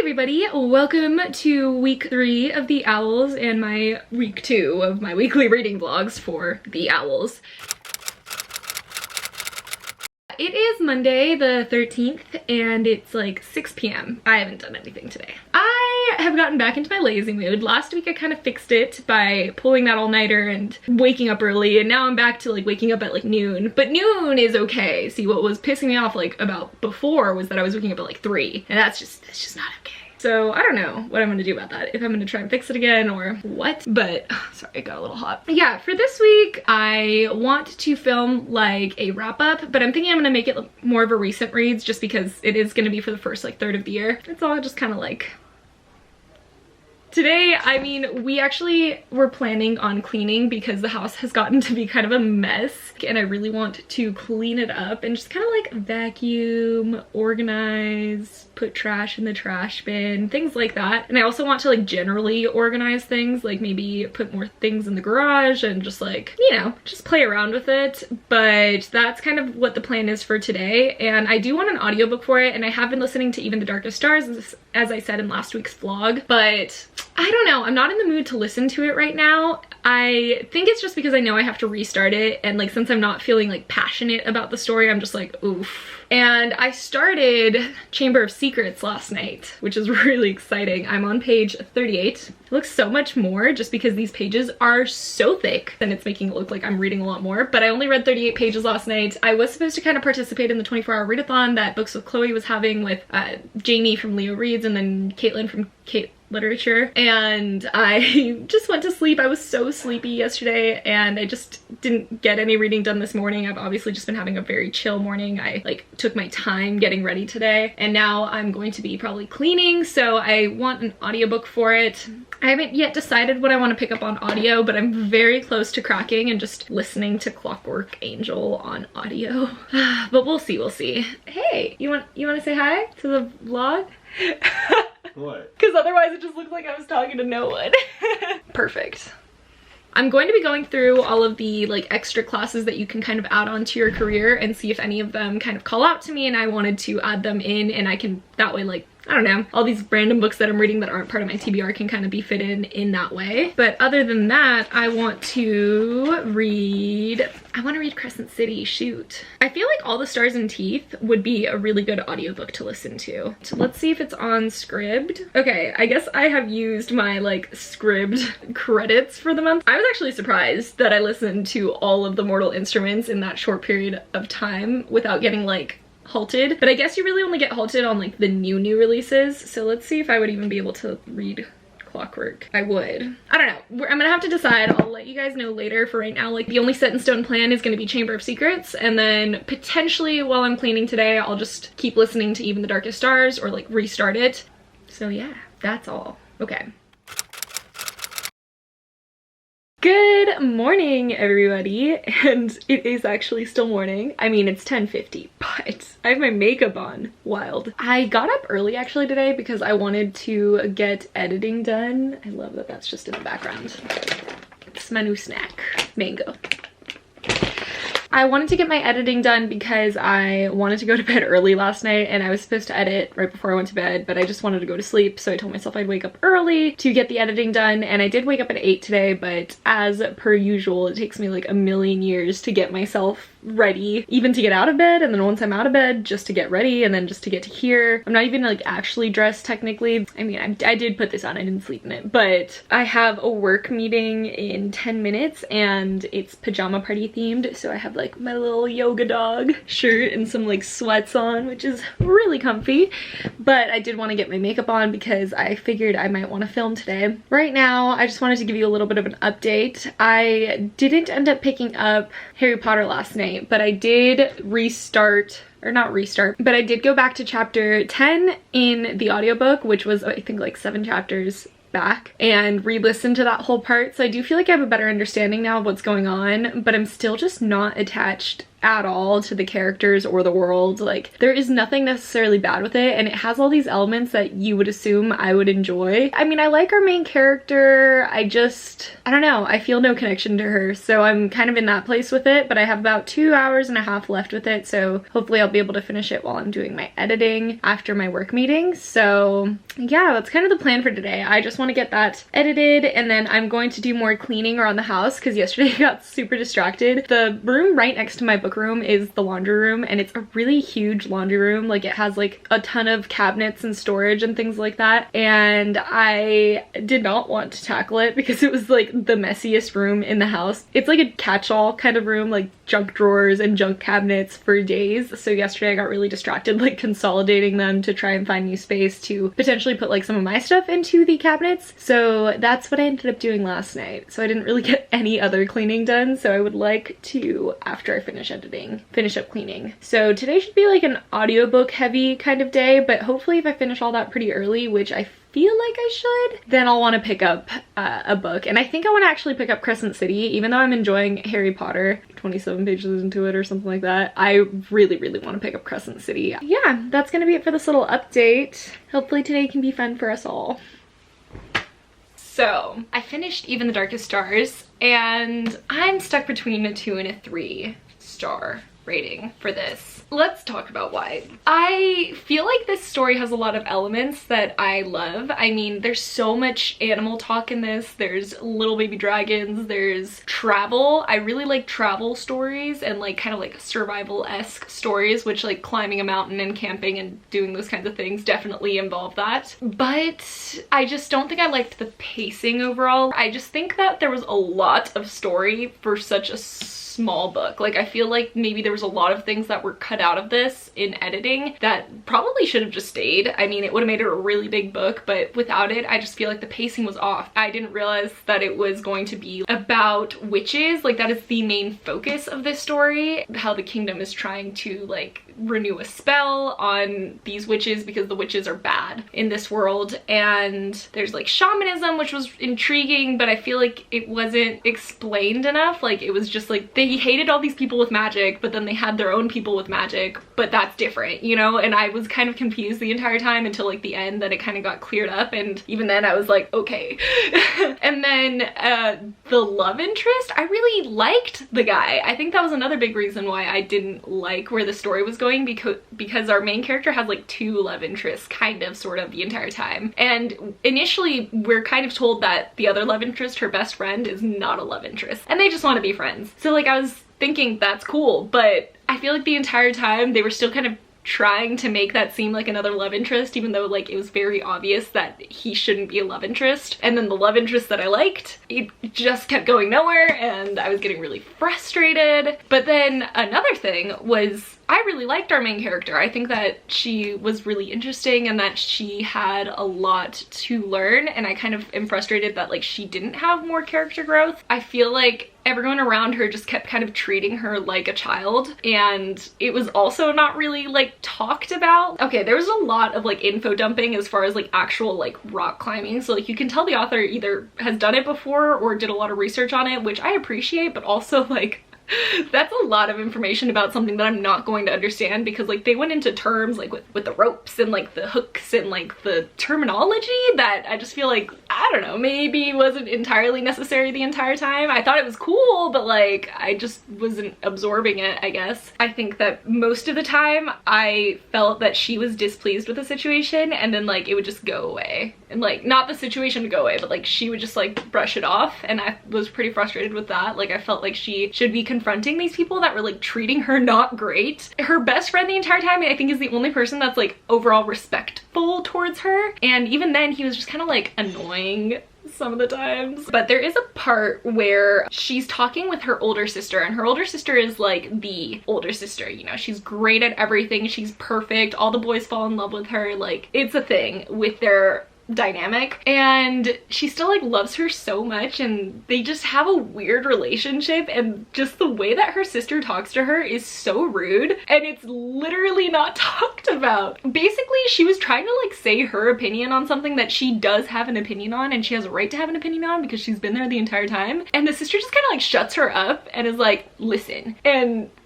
everybody, welcome to week 3 of the Owls and my week 2 of my weekly reading vlogs for the Owls. It is Monday the 13th and it's like 6 p.m. I haven't done anything today. I have gotten back into my lazy mood. Last week I kind of fixed it by pulling that all-nighter and waking up early, and now I'm back to like waking up at like noon. But noon is okay. See, what was pissing me off like about before was that I was waking up at like 3, and that's just not okay. So I don't know what I'm gonna do about that, if I'm gonna try and fix it again or what, but sorry, it got a little hot. Yeah, for this week, I want to film like a wrap up, but I'm thinking I'm gonna make it more of a recent reads just because it is gonna be for the first like third of the year. It's all just kind of like, today, I mean, we actually were planning on cleaning because the house has gotten to be kind of a mess and I really want to clean it up and just kind of like vacuum, organize, put trash in the trash bin, things like that. And I also want to like generally organize things, like maybe put more things in the garage and just like, you know, just play around with it. But that's kind of what the plan is for today. And I do want an audiobook for it, and I have been listening to Even the Darkest Stars, as I said in last week's vlog, but I don't know, I'm not in the mood to listen to it right now. I think it's just because I know I have to restart it, and like since I'm not feeling like passionate about the story, I'm just like, oof. And I started Chamber of Secrets last night, which is really exciting. I'm on page 38. It looks so much more just because these pages are so thick, and it's making it look like I'm reading a lot more, but I only read 38 pages last night. I was supposed to kind of participate in the 24-hour readathon that Books with Chloe was having with Jamie from Leo Reads and then Caitlin from Kate Literature, and I just went to sleep. I was so sleepy yesterday and I just didn't get any reading done this morning. I've obviously just been having a very chill morning. I like took my time getting ready today, and now I'm going to be probably cleaning, so I want an audiobook for it. I haven't yet decided what I want to pick up on audio, but I'm very close to cracking and just listening to Clockwork Angel on audio. But we'll see, we'll see. Hey, you want to say hi to the vlog? What? Because otherwise it just looks like I was talking to no one. Perfect. I'm going to be going through all of the like extra classes that you can kind of add on to your career and see if any of them kind of call out to me and I wanted to add them in, and I can that way, like, I don't know, all these random books that I'm reading that aren't part of my TBR can kind of be fit in that way. But other than that, I want to read Crescent City, shoot. I feel like All the Stars and Teeth would be a really good audiobook to listen to. So let's see if it's on Scribd. Okay, I guess I have used my like Scribd credits for the month. I was actually surprised that I listened to all of the Mortal Instruments in that short period of time without getting like halted, but I guess you really only get halted on like the new releases. So let's see if I would even be able to read Clockwork. I would. I don't know. I'm gonna have to decide. I'll let you guys know later. For right now, like, the only set in stone plan is gonna be Chamber of Secrets, and then potentially while I'm cleaning today, I'll just keep listening to Even the Darkest Stars or like restart it. So yeah, that's all. Okay. Good morning, everybody, and it is actually still morning. I mean, it's 10:50, but I have my makeup on. Wild. I got up early actually today because I wanted to get editing done. I love that that's just in the background. It's my new snack, mango. I wanted to get my editing done because I wanted to go to bed early last night, and I was supposed to edit right before I went to bed, but I just wanted to go to sleep, so I told myself I'd wake up early to get the editing done, and I did wake up at 8 today, but as per usual, it takes me like a million years to get myself ready, even to get out of bed, and then once I'm out of bed, just to get ready, and then just to get to here. I'm not even like actually dressed technically. I mean, I did put this on, I didn't sleep in it, but I have a work meeting in 10 minutes, and it's pajama party themed, so I have like my little yoga dog shirt and some like sweats on, which is really comfy. But I did want to get my makeup on because I figured I might want to film today. Right now, I just wanted to give you a little bit of an update. I didn't end up picking up Harry Potter last night, but I did restart, or not restart, but I did go back to chapter 10 in the audiobook, which was I think like 7 chapters back, and re-listen to that whole part. So I do feel like I have a better understanding now of what's going on, but I'm still just not attached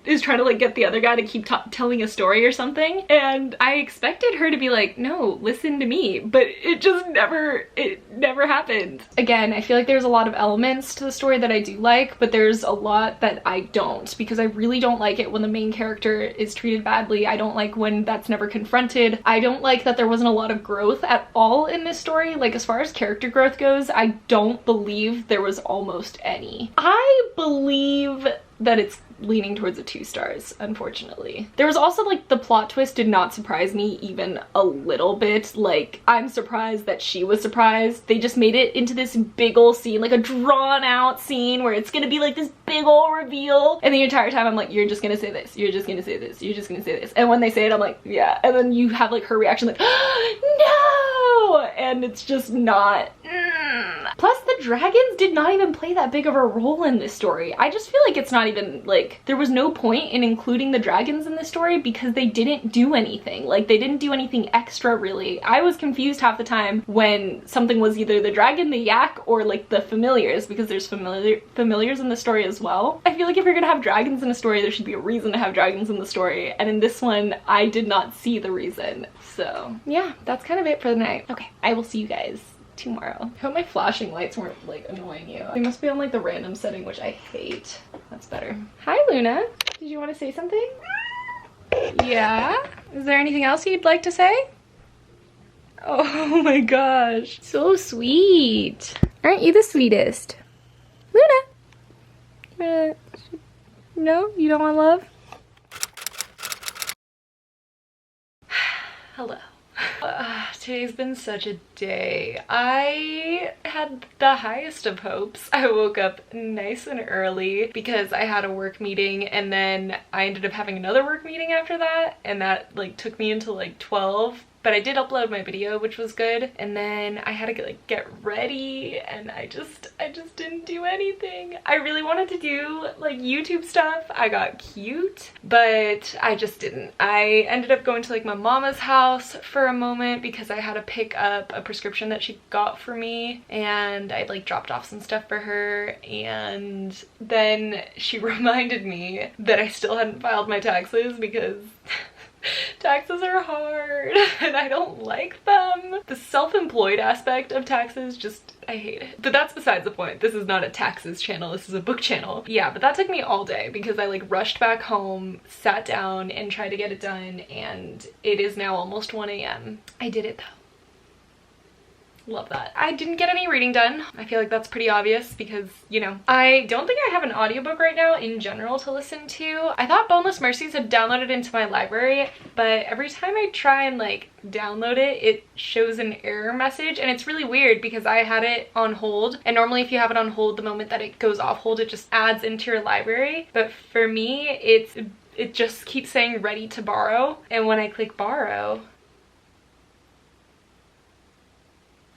is trying to like get the other guy to keep telling a story or something. And I expected her to be like, no, listen to me, but it never happened. Again, I feel like there's a lot of elements to the story that I do like, but there's a lot that I don't, because I really don't like it when the main character is treated badly. I don't like when that's never confronted. I don't like that there wasn't a lot of growth at all in this story. Like, as far as character growth goes, I don't believe there was almost any. I believe that it's leaning towards a 2 stars, unfortunately. There was also like, the plot twist did not surprise me even a little bit. Like, I'm surprised that she was surprised. They just made it into this big ol' scene, like a drawn out scene where it's gonna be like this big ol' reveal, and the entire time I'm like, you're just gonna say this, you're just gonna say this, you're just gonna say this, and when they say it I'm like, yeah, and then you have like her reaction like, no, and it's just not. Plus, the dragons did not even play that big of a role in this story. I just feel like it's not even, like, there was no point in including the dragons in this story because they didn't do anything. Like, they didn't do anything extra, really. I was confused half the time when something was either the dragon, the yak, or, like, the familiars, because there's familiars in the story as well. I feel like if you're gonna have dragons in a story, there should be a reason to have dragons in the story, and in this one, I did not see the reason. So, yeah, that's kind of it for the night. Okay, I will see you guys tomorrow. I hope my flashing lights weren't like annoying you. They must be on like the random setting, which I hate. That's better. Hi, Luna. Did you want to say something? Yeah? Is there anything else you'd like to say? Oh my gosh. So sweet. Aren't you the sweetest? Luna? No? You don't want love? Hello. Today's been such a day. I had the highest of hopes. I woke up nice and early because I had a work meeting, and then I ended up having another work meeting after that, and that like took me until like 12. But I did upload my video, which was good, and then I had to like get ready, and I just didn't do anything. I really wanted to do like YouTube stuff. I got cute, but I just didn't. I ended up going to like my mama's house for a moment because I had to pick up a prescription that she got for me, and I like dropped off some stuff for her, and then she reminded me that I still hadn't filed my taxes because taxes are hard and I don't like them. The self-employed aspect of taxes, just, I hate it. But that's besides the point. This is not a taxes channel, this is a book channel. Yeah, but that took me all day because I like rushed back home, sat down and tried to get it done, and it is now almost 1 a.m. I did it though. Love that. I didn't get any reading done. I feel like that's pretty obvious because, you know, I don't think I have an audiobook right now in general to listen to. I thought Boneless Mercies had downloaded into my library, but every time I try and like download it, it shows an error message, and it's really weird because I had it on hold, and normally if you have it on hold, the moment that it goes off hold, it just adds into your library. But for me, it just keeps saying ready to borrow, and when I click borrow,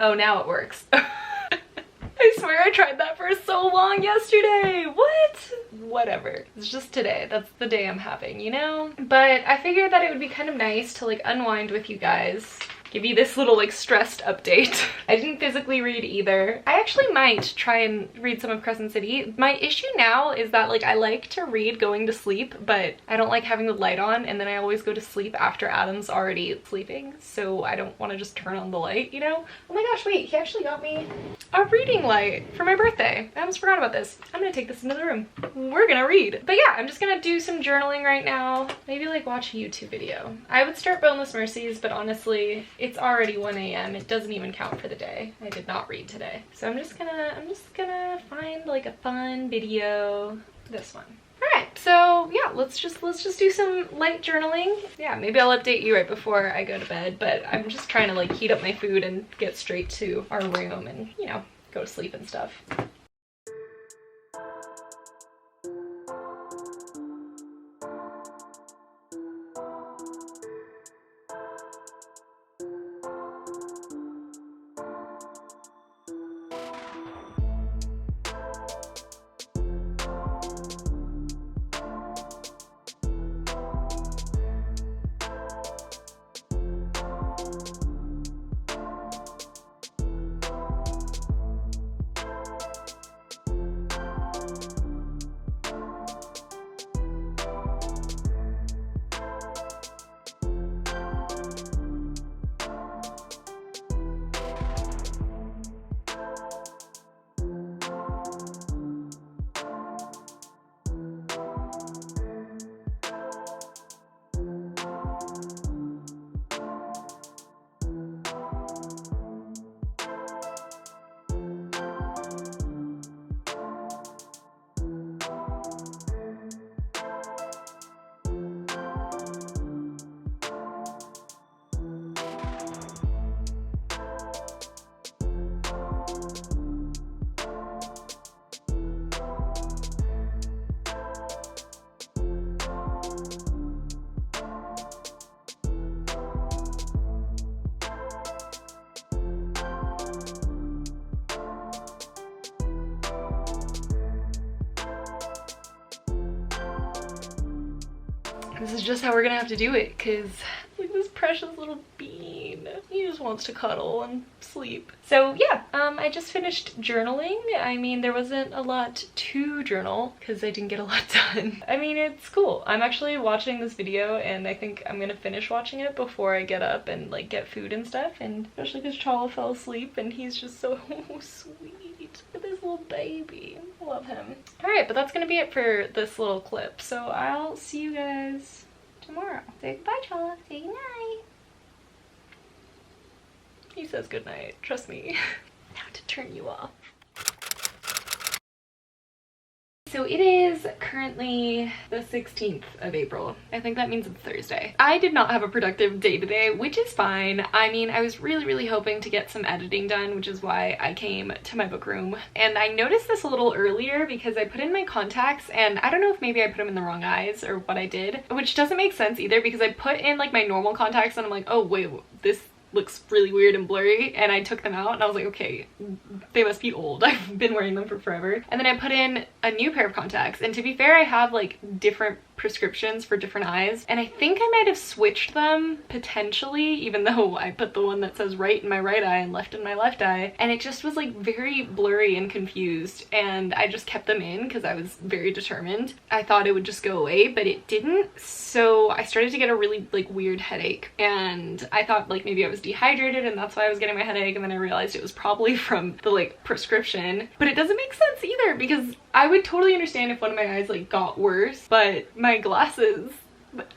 oh, now it works. I swear I tried that for so long yesterday. What? Whatever. It's just today. That's the day I'm having, you know? But I figured that it would be kind of nice to like unwind with you guys. Give you this little like stressed update. I didn't physically read either. I actually might try and read some of Crescent City. My issue now is that like I like to read going to sleep, but I don't like having the light on, and then I always go to sleep after Adam's already sleeping, so I don't want to just turn on the light, you know? Oh my gosh, wait, he actually got me a reading light for my birthday. I almost forgot about this. I'm gonna take this into the room. We're gonna read. But yeah, I'm just gonna do some journaling right now. Maybe like watch a YouTube video. I would start Boneless Mercies, but honestly, it's already 1 a.m. It doesn't even count for the day. I did not read today. So I'm just gonna find like a fun video. This one. Alright, so yeah, let's just do some light journaling. Yeah, maybe I'll update you right before I go to bed, but I'm just trying to like heat up my food and get straight to our room and, you know, go to sleep and stuff. this is just how we're gonna have to do it, because like this precious little bean, he just wants to cuddle and sleep. So yeah, I just finished journaling. I mean, there wasn't a lot to journal because I didn't get a lot done. I mean, it's cool. I'm actually watching this video and I think I'm gonna finish watching it before I get up and like get food and stuff, and especially because Chala fell asleep and he's just so sweet. Look at this little baby. I love him. Alright, but that's gonna be it for this little clip. So I'll see you guys tomorrow. Say goodbye, Chala. Say goodnight. He says goodnight. Trust me. Now to turn you off. So it is currently the 16th of April. I think that means it's Thursday. I did not have a productive day today, which is fine. I mean, I was really hoping to get some editing done, which is why I came to my book room. And I noticed this a little earlier because I put in my contacts and I don't know if maybe I put them in the wrong eyes or what I did, which doesn't make sense either because I put in like my normal contacts and I'm like, oh wait, this looks really weird and blurry, and I took them out and I was like, okay, they must be old. I've been wearing them for forever. And then I put in a new pair of contacts, and to be fair, I have like different prescriptions for different eyes, and I think I might have switched them potentially, even though I put the one that says right in my right eye and left in my left eye, and it just was like very blurry and confused, and I just kept them in because I was very determined. I thought it would just go away, but it didn't. So I started to get a really like weird headache, and I thought like maybe I was dehydrated and that's why I was getting my headache, and then I realized it was probably from the like prescription. But it doesn't make sense either because I would totally understand if one of my eyes like got worse, but my glasses,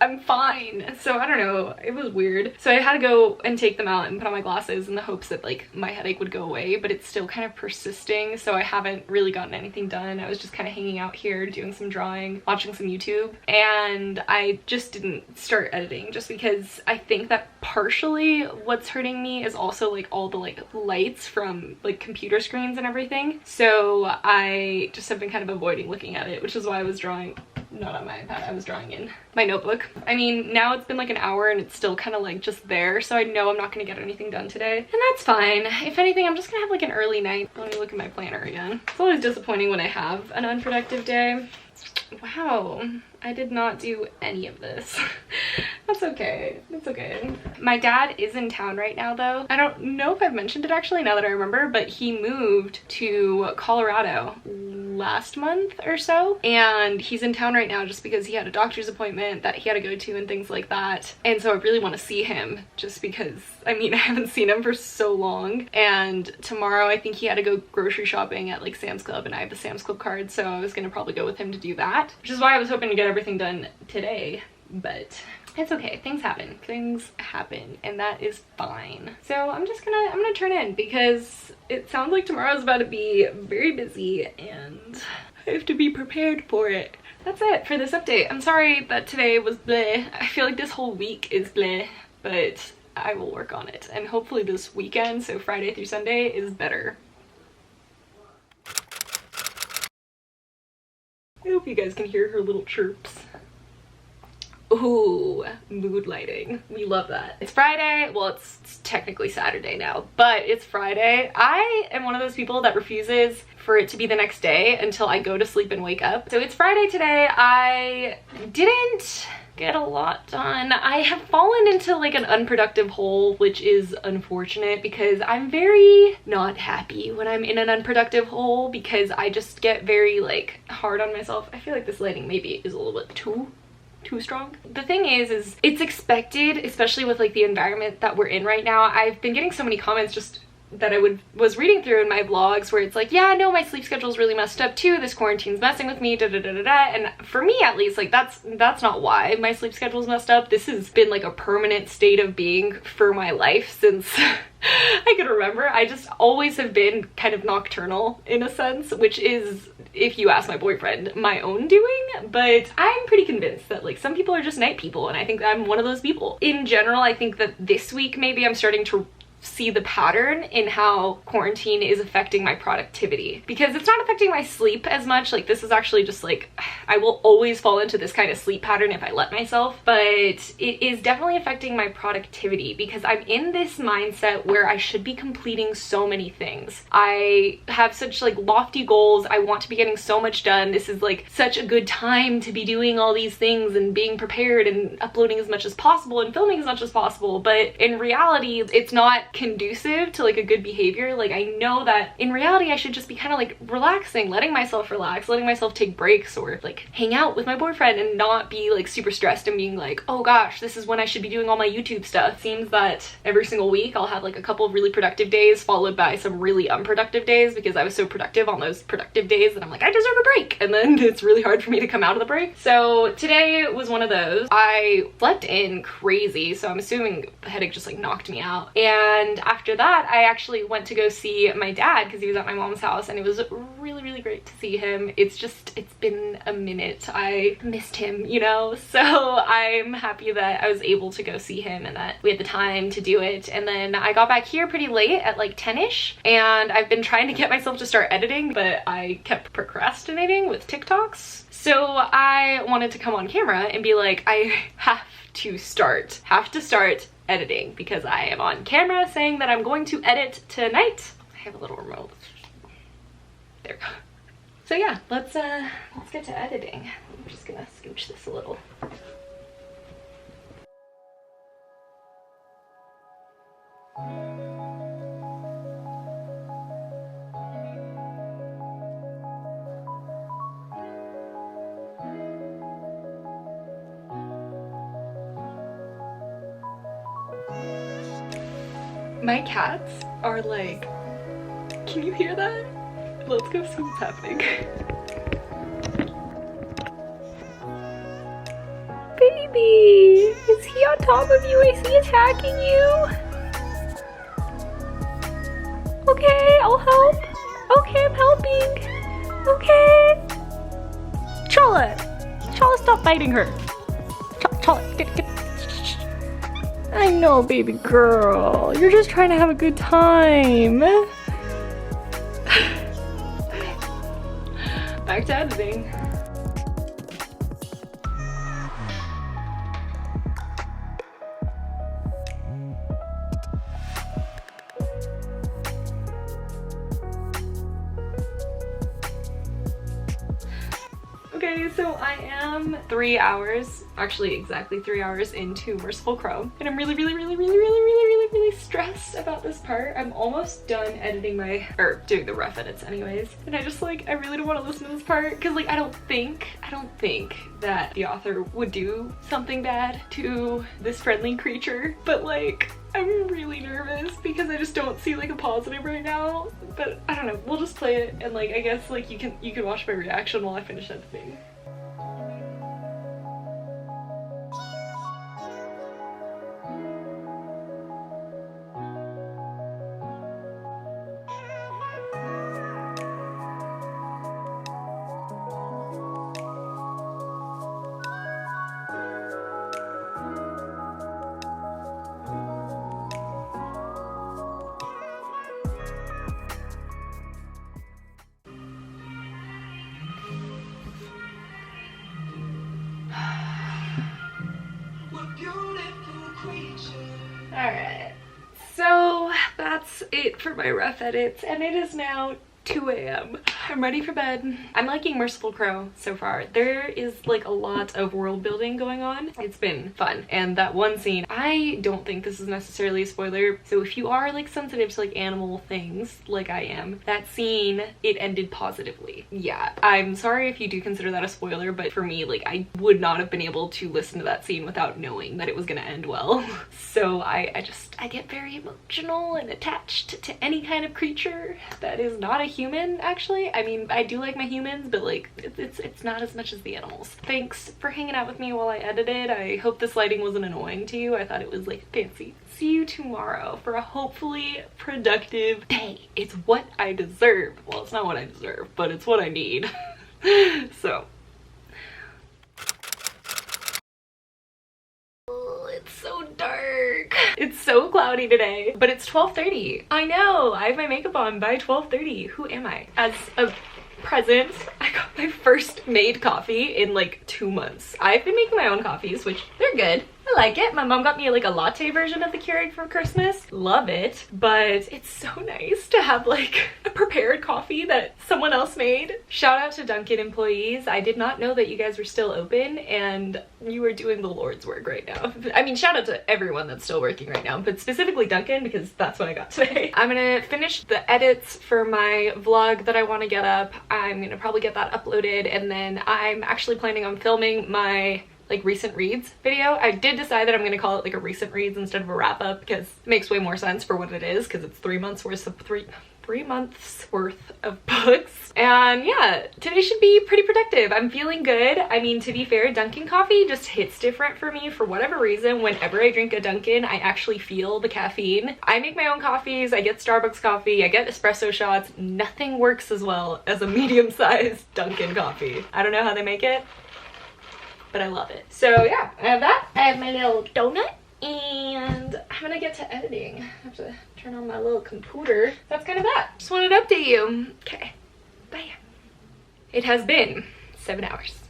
I'm fine. So I don't know, it was weird. So I had to go and take them out and put on my glasses in the hopes that like my headache would go away, but it's still kind of persisting, so I haven't really gotten anything done. I was just kind of hanging out here doing some drawing, watching some YouTube, and I just didn't start editing just because I think that partially what's hurting me is also like all the like lights from like computer screens and everything. So I just have been kind of avoiding looking at it, which is why I was drawing not on my iPad, I was drawing in my notebook. I mean, now it's been like an hour and it's still kind of like just there, so I know I'm not gonna get anything done today, and that's fine. If anything, I'm just gonna have like an early night. Let me look at my planner again. It's always disappointing when I have an unproductive day. Wow, I did not do any of this. That's okay, it's okay. My dad is in town right now though. I don't know if I've mentioned it actually now that I remember, but he moved to Colorado last month or so, and he's in town right now just because he had a doctor's appointment that he had to go to and things like that. And so I really want to see him just because, I mean, I haven't seen him for so long, and tomorrow I think he had to go grocery shopping at like Sam's Club, and I have a Sam's Club card, so I was gonna probably go with him to do that, which is why I was hoping to get everything done today, but it's okay. Things happen, and that is fine. So I'm gonna turn in because it sounds like tomorrow's about to be very busy and I have to be prepared for it. That's it for this update. I'm sorry that today was bleh. I feel like this whole week is bleh, but I will work on it, and hopefully this weekend, so Friday through Sunday, is better. I hope you guys can hear her little chirps. Ooh, mood lighting. We love that. It's Friday. Well, it's technically Saturday now, but it's Friday. I am one of those people that refuses for it to be the next day until I go to sleep and wake up. So it's Friday today. I didn't get a lot done. I have fallen into like an unproductive hole, which is unfortunate because I'm very not happy when I'm in an unproductive hole because I just get very like hard on myself. I feel like this lighting maybe is a little bit too strong. The thing is it's expected, especially with like the environment that we're in right now. I've been getting so many comments just that I was reading through in my vlogs where it's like, yeah, no, my sleep schedule's really messed up too, this quarantine's messing with me, da da da da da. And for me at least, like that's not why my sleep schedule's messed up. This has been like a permanent state of being for my life since I can remember. I just always have been kind of nocturnal in a sense, which is, if you ask my boyfriend, my own doing, but I'm pretty convinced that like some people are just night people, and I think I'm one of those people. In general, I think that this week maybe I'm starting to see the pattern in how quarantine is affecting my productivity, because it's not affecting my sleep as much. Like, this is actually just like, I will always fall into this kind of sleep pattern if I let myself, but it is definitely affecting my productivity because I'm in this mindset where I should be completing so many things. I have such like lofty goals. I want to be getting so much done. This is like such a good time to be doing all these things and being prepared and uploading as much as possible and filming as much as possible, but in reality it's not conducive to like a good behavior. Like, I know that in reality I should just be kind of like relaxing, letting myself relax, letting myself take breaks or like hang out with my boyfriend and not be like super stressed and being like, oh gosh, this is when I should be doing all my YouTube stuff. Seems that every single week I'll have like a couple of really productive days followed by some really unproductive days because I was so productive on those productive days that I'm like, I deserve a break, and then it's really hard for me to come out of the break. So today was one of those. I slept in crazy, so I'm assuming the headache just like knocked me out, and after that I actually went to go see my dad because he was at my mom's house, and it was really great to see him. It's been a minute. I missed him, you know, so I'm happy that I was able to go see him and that we had the time to do it. And then I got back here pretty late at like 10ish, and I've been trying to get myself to start editing, but I kept procrastinating with TikToks. So I wanted to come on camera and be like, I have to start editing because I am on camera saying that I'm going to edit tonight. I have a little remote. There we go. So yeah, let's get to editing. I'm just gonna scooch this a little. My cats are like, can you hear that? Let's go see what's happening. Baby, is he on top of you? Is he attacking you? Okay, I'll help. Okay, I'm helping. Okay. Chola, stop biting her. Chola, get. I know, baby girl. You're just trying to have a good time. Back to editing. Okay, so I am 3 hours, actually exactly 3 hours into Merciful Crow, and I'm really stressed about this part. I'm almost done editing doing the rough edits anyways, and I just like, I really don't want to listen to this part because like I don't think that the author would do something bad to this friendly creature, but like I'm really nervous because I just don't see like a positive right now. But I don't know, we'll just play it, and like I guess like you can watch my reaction while I finish editing. Alright, so that's it for my rough edits, and it is now 2 a.m. I'm ready for bed. I'm liking Merciful Crow so far. There is like a lot of world building going on. It's been fun. And that one scene, I don't think this is necessarily a spoiler, so if you are like sensitive to like animal things like I am, that scene, it ended positively. Yeah, I'm sorry if you do consider that a spoiler, but for me, like I would not have been able to listen to that scene without knowing that it was gonna end well. So I get very emotional and attached to any kind of creature that is not a human, actually. I mean, I do like my humans, but like it's not as much as the animals. Thanks for hanging out with me while I edited. I hope this lighting wasn't annoying to you. I thought it was like fancy. See you tomorrow for a hopefully productive day. It's what I deserve. Well, it's not what I deserve, but it's what I need. So it's so dark. It's so cloudy today, but it's 12:30. I know, I have my makeup on by 12:30. Who am I? As a present, I got my first made coffee in like 2 months. I've been making my own coffees, which they're good. I like it. My mom got me like a latte version of the Keurig for Christmas. Love it. But it's so nice to have like a prepared coffee that someone else made. Shout out to Dunkin' employees. I did not know that you guys were still open and you are doing the Lord's work right now. I mean, shout out to everyone that's still working right now, but specifically Dunkin' because that's what I got today. I'm gonna finish the edits for my vlog that I want to get up. I'm gonna probably get that uploaded, and then I'm actually planning on filming my like recent reads video. I did decide that I'm gonna call it like a recent reads instead of a wrap up because it makes way more sense for what it is, because it's 3 months worth of three months worth of books. And yeah, today should be pretty productive. I'm feeling good. I mean, to be fair, Dunkin' coffee just hits different for me for whatever reason. Whenever I drink a Dunkin', I actually feel the caffeine. I make my own coffees. I get Starbucks coffee. I get espresso shots. Nothing works as well as a medium-sized Dunkin' coffee. I don't know how they make it, but I love it. So yeah, I have that. I have my little donut, and I'm gonna get to editing. I have to turn on my little computer. That's kind of that. Just wanted to update you. Okay, bye. It has been 7 hours.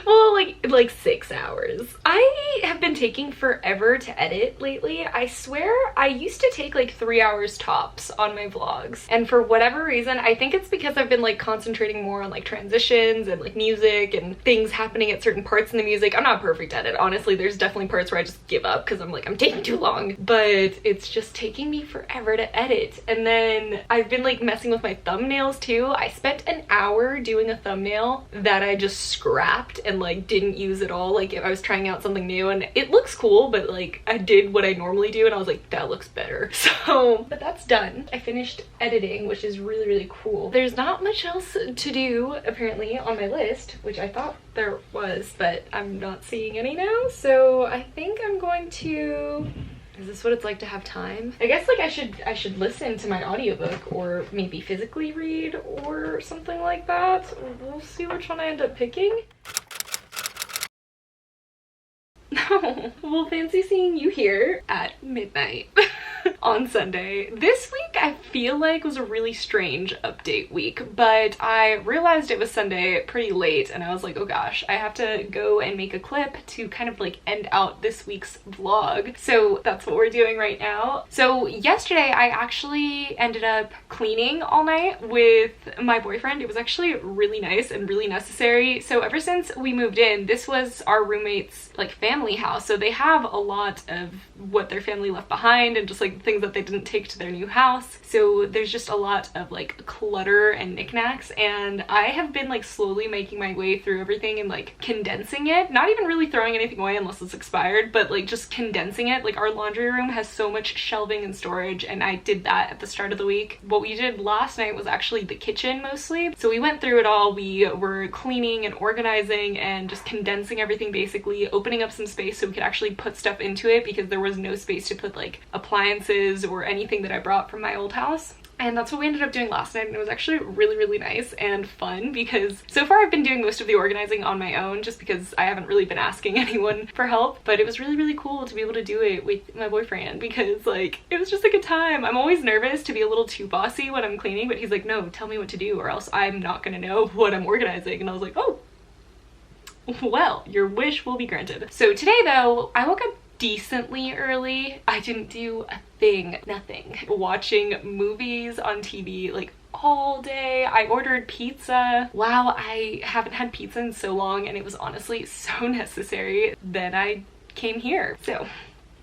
Well, like 6 hours. I have been taking forever to edit lately. I swear I used to take like 3 hours tops on my vlogs, and for whatever reason, I think it's because I've been like concentrating more on like transitions and like music and things happening at certain parts in the music. I'm not perfect at it, honestly. There's definitely parts where I just give up because I'm like, I'm taking too long, but it's just taking me forever to edit. And then I've been like messing with my thumbnails too. I spent an hour doing a thumbnail that I just scrapped and like didn't use at all. Like if I was trying out something new, and it looks cool, but like I did what I normally do and I was like, that looks better. So, but that's done. I finished editing, which is really, really cool. There's not much else to do apparently on my list, which I thought there was, but I'm not seeing any now. So I think I'm going to... Is this what it's like to have time? I guess like I should listen to my audiobook, or maybe physically read or something like that. We'll see which one I end up picking. No. Well, fancy seeing you here at midnight on Sunday. This week I feel like was a really strange update week, but I realized it was Sunday pretty late and I was like, oh gosh, I have to go and make a clip to kind of like end out this week's vlog. So that's what we're doing right now. So yesterday I actually ended up cleaning all night with my boyfriend. It was actually really nice and really necessary. So ever since we moved in, this was our roommate's like family house, so they have a lot of what their family left behind and just like things that they didn't take to their new house. So there's just a lot of like clutter and knickknacks, and I have been like slowly making my way through everything and like condensing it, not even really throwing anything away unless it's expired, but like just condensing it. Like our laundry room has so much shelving and storage, and I did that at the start of the week. What we did last night was actually the kitchen mostly. So we went through it all. We were cleaning and organizing and just condensing everything, basically opening up some space so we could actually put stuff into it, because there was no space to put like appliances or anything that I brought from my old house. And that's what we ended up doing last night, and it was actually really, really nice and fun, because so far I've been doing most of the organizing on my own just because I haven't really been asking anyone for help. But it was really, really cool to be able to do it with my boyfriend, because like it was just a good time. I'm always nervous to be a little too bossy when I'm cleaning, but he's like, no, tell me what to do or else I'm not gonna know what I'm organizing. And I was like, oh, well, your wish will be granted. So today though, I woke up decently early. I didn't do a thing, nothing. Watching movies on TV like all day. I ordered pizza. Wow, I haven't had pizza in so long, and it was honestly so necessary that I came here. So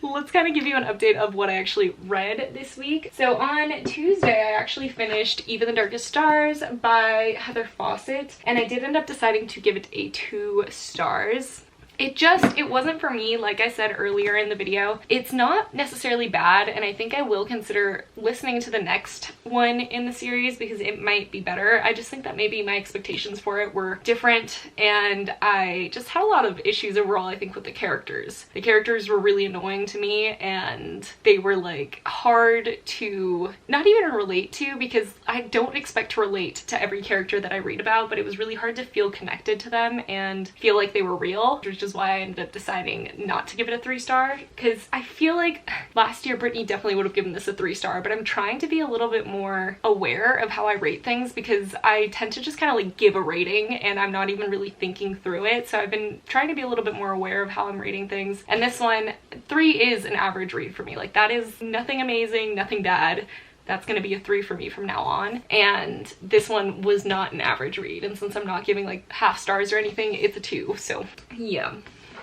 let's kind of give you an update of what I actually read this week. So on Tuesday, I actually finished Even the Darkest Stars by Heather Fawcett, and I did end up deciding to give it a 2 stars. It wasn't for me, like I said earlier in the video. It's not necessarily bad, and I think I will consider listening to the next one in the series because it might be better. I just think that maybe my expectations for it were different, and I just had a lot of issues overall, I think, with the characters. The characters were really annoying to me, and they were like hard to not even relate to, because I don't expect to relate to every character that I read about, but it was really hard to feel connected to them and feel like they were real. It was just is why I ended up deciding not to give it a 3-star, because I feel like last year Brittany definitely would have given this a 3-star, but I'm trying to be a little bit more aware of how I rate things, because I tend to just kind of like give a rating and I'm not even really thinking through it. So I've been trying to be a little bit more aware of how I'm rating things, and this one, 3 is an average read for me. Like, that is nothing amazing, nothing bad. That's gonna be a 3 for me from now on. And this one was not an average read, and since I'm not giving like half stars or anything, it's a 2. So yeah,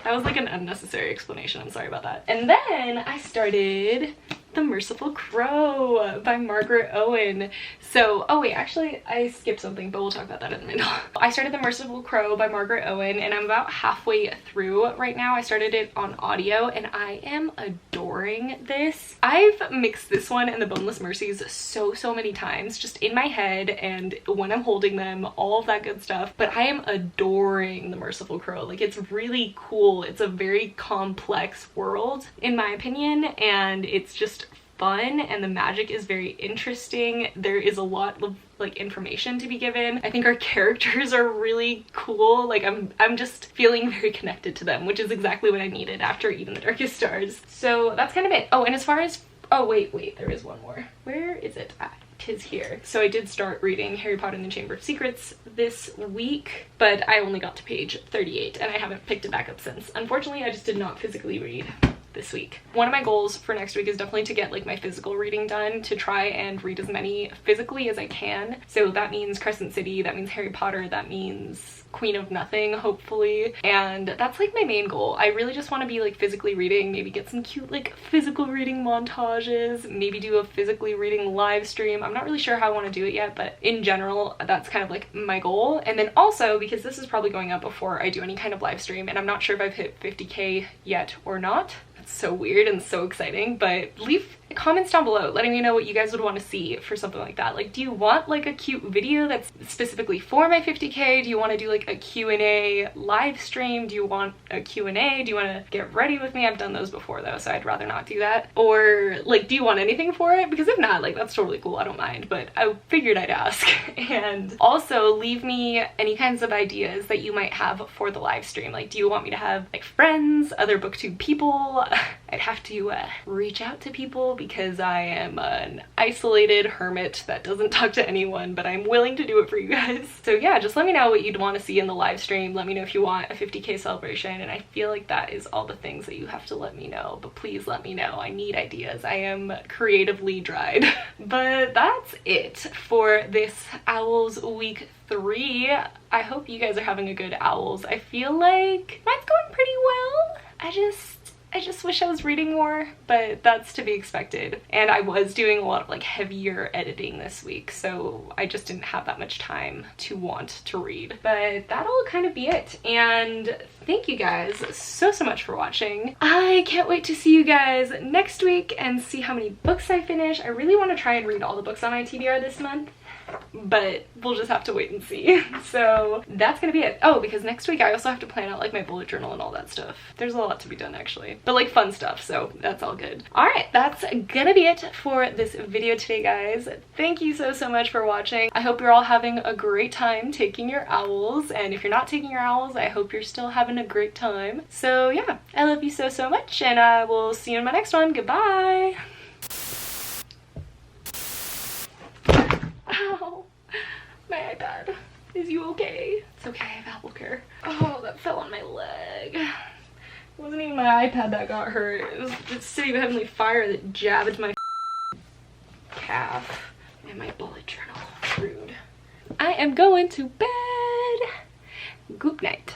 that was like an unnecessary explanation. I'm sorry about that. And then I started The Merciful Crow by Margaret Owen. So, oh wait, actually I skipped something, but we'll talk about that in the middle. I started The Merciful Crow by Margaret Owen, and I'm about halfway through right now. I started it on audio and I am adoring this. I've mixed this one and The Boneless Mercies so many times, just in my head and when I'm holding them, all of that good stuff, but I am adoring The Merciful Crow. Like, it's really cool. It's a very complex world in my opinion, and it's just fun, and the magic is very interesting. There is a lot of like information to be given. I think our characters are really cool. Like, I'm just feeling very connected to them, which is exactly what I needed after Even the Darkest Stars. So that's kind of it. Oh, and as far as, oh wait, there is one more. Where is it? Ah, 'tis here. So I did start reading Harry Potter and the Chamber of Secrets this week, but I only got to page 38 and I haven't picked it back up since. Unfortunately, I just did not physically read this week. One of my goals for next week is definitely to get like my physical reading done, to try and read as many physically as I can. So that means Crescent City, that means Harry Potter, that means Queen of Nothing, hopefully. And that's like my main goal. I really just want to be like physically reading, maybe get some cute like physical reading montages, maybe do a physically reading live stream. I'm not really sure how I want to do it yet, but in general, that's kind of like my goal. And then also, because this is probably going up before I do any kind of live stream, and I'm not sure if I've hit 50K yet or not. It's so weird and so exciting, but leave comments down below letting me know what you guys would want to see for something like that. Like, do you want like a cute video that's specifically for my 50K? Do you want to do like a Q&A live stream? Do you want a Q&A? Do you want to get ready with me? I've done those before though, so I'd rather not do that. Or like, do you want anything for it? Because if not, like, that's totally cool, I don't mind, but I figured I'd ask. And also leave me any kinds of ideas that you might have for the live stream. Like, do you want me to have like friends, other booktube people? I'd have to reach out to people because I am an isolated hermit that doesn't talk to anyone, but I'm willing to do it for you guys. So yeah, just let me know what you'd want to see in the live stream. Let me know if you want a 50K celebration, and I feel like that is all the things that you have to let me know, but please let me know. I need ideas. I am creatively dried. But that's it for this Owls Week 3. I hope you guys are having a good Owls. I feel like mine's going pretty well. I just wish I was reading more, but that's to be expected. And I was doing a lot of like heavier editing this week, so I just didn't have that much time to want to read. But that'll kind of be it. And thank you guys so much for watching. I can't wait to see you guys next week and see how many books I finish. I really want to try and read all the books on my TBR this month, but we'll just have to wait and see. So that's gonna be it. Oh, because next week I also have to plan out like my bullet journal and all that stuff. There's a lot to be done actually, but like fun stuff, so that's all good. All right, that's gonna be it for this video today, guys. Thank you so much for watching. I hope you're all having a great time taking your owls, and if you're not taking your owls, I hope you're still having a great time. So yeah, I love you so much, and I will see you in my next one. Goodbye. Ow, my iPad. Is you okay? It's okay, I have apple care. Oh, that fell on my leg. It wasn't even my iPad that got hurt. It was the City of Heavenly Fire that jabbed my calf and my bullet journal. Rude. I am going to bed. Good night.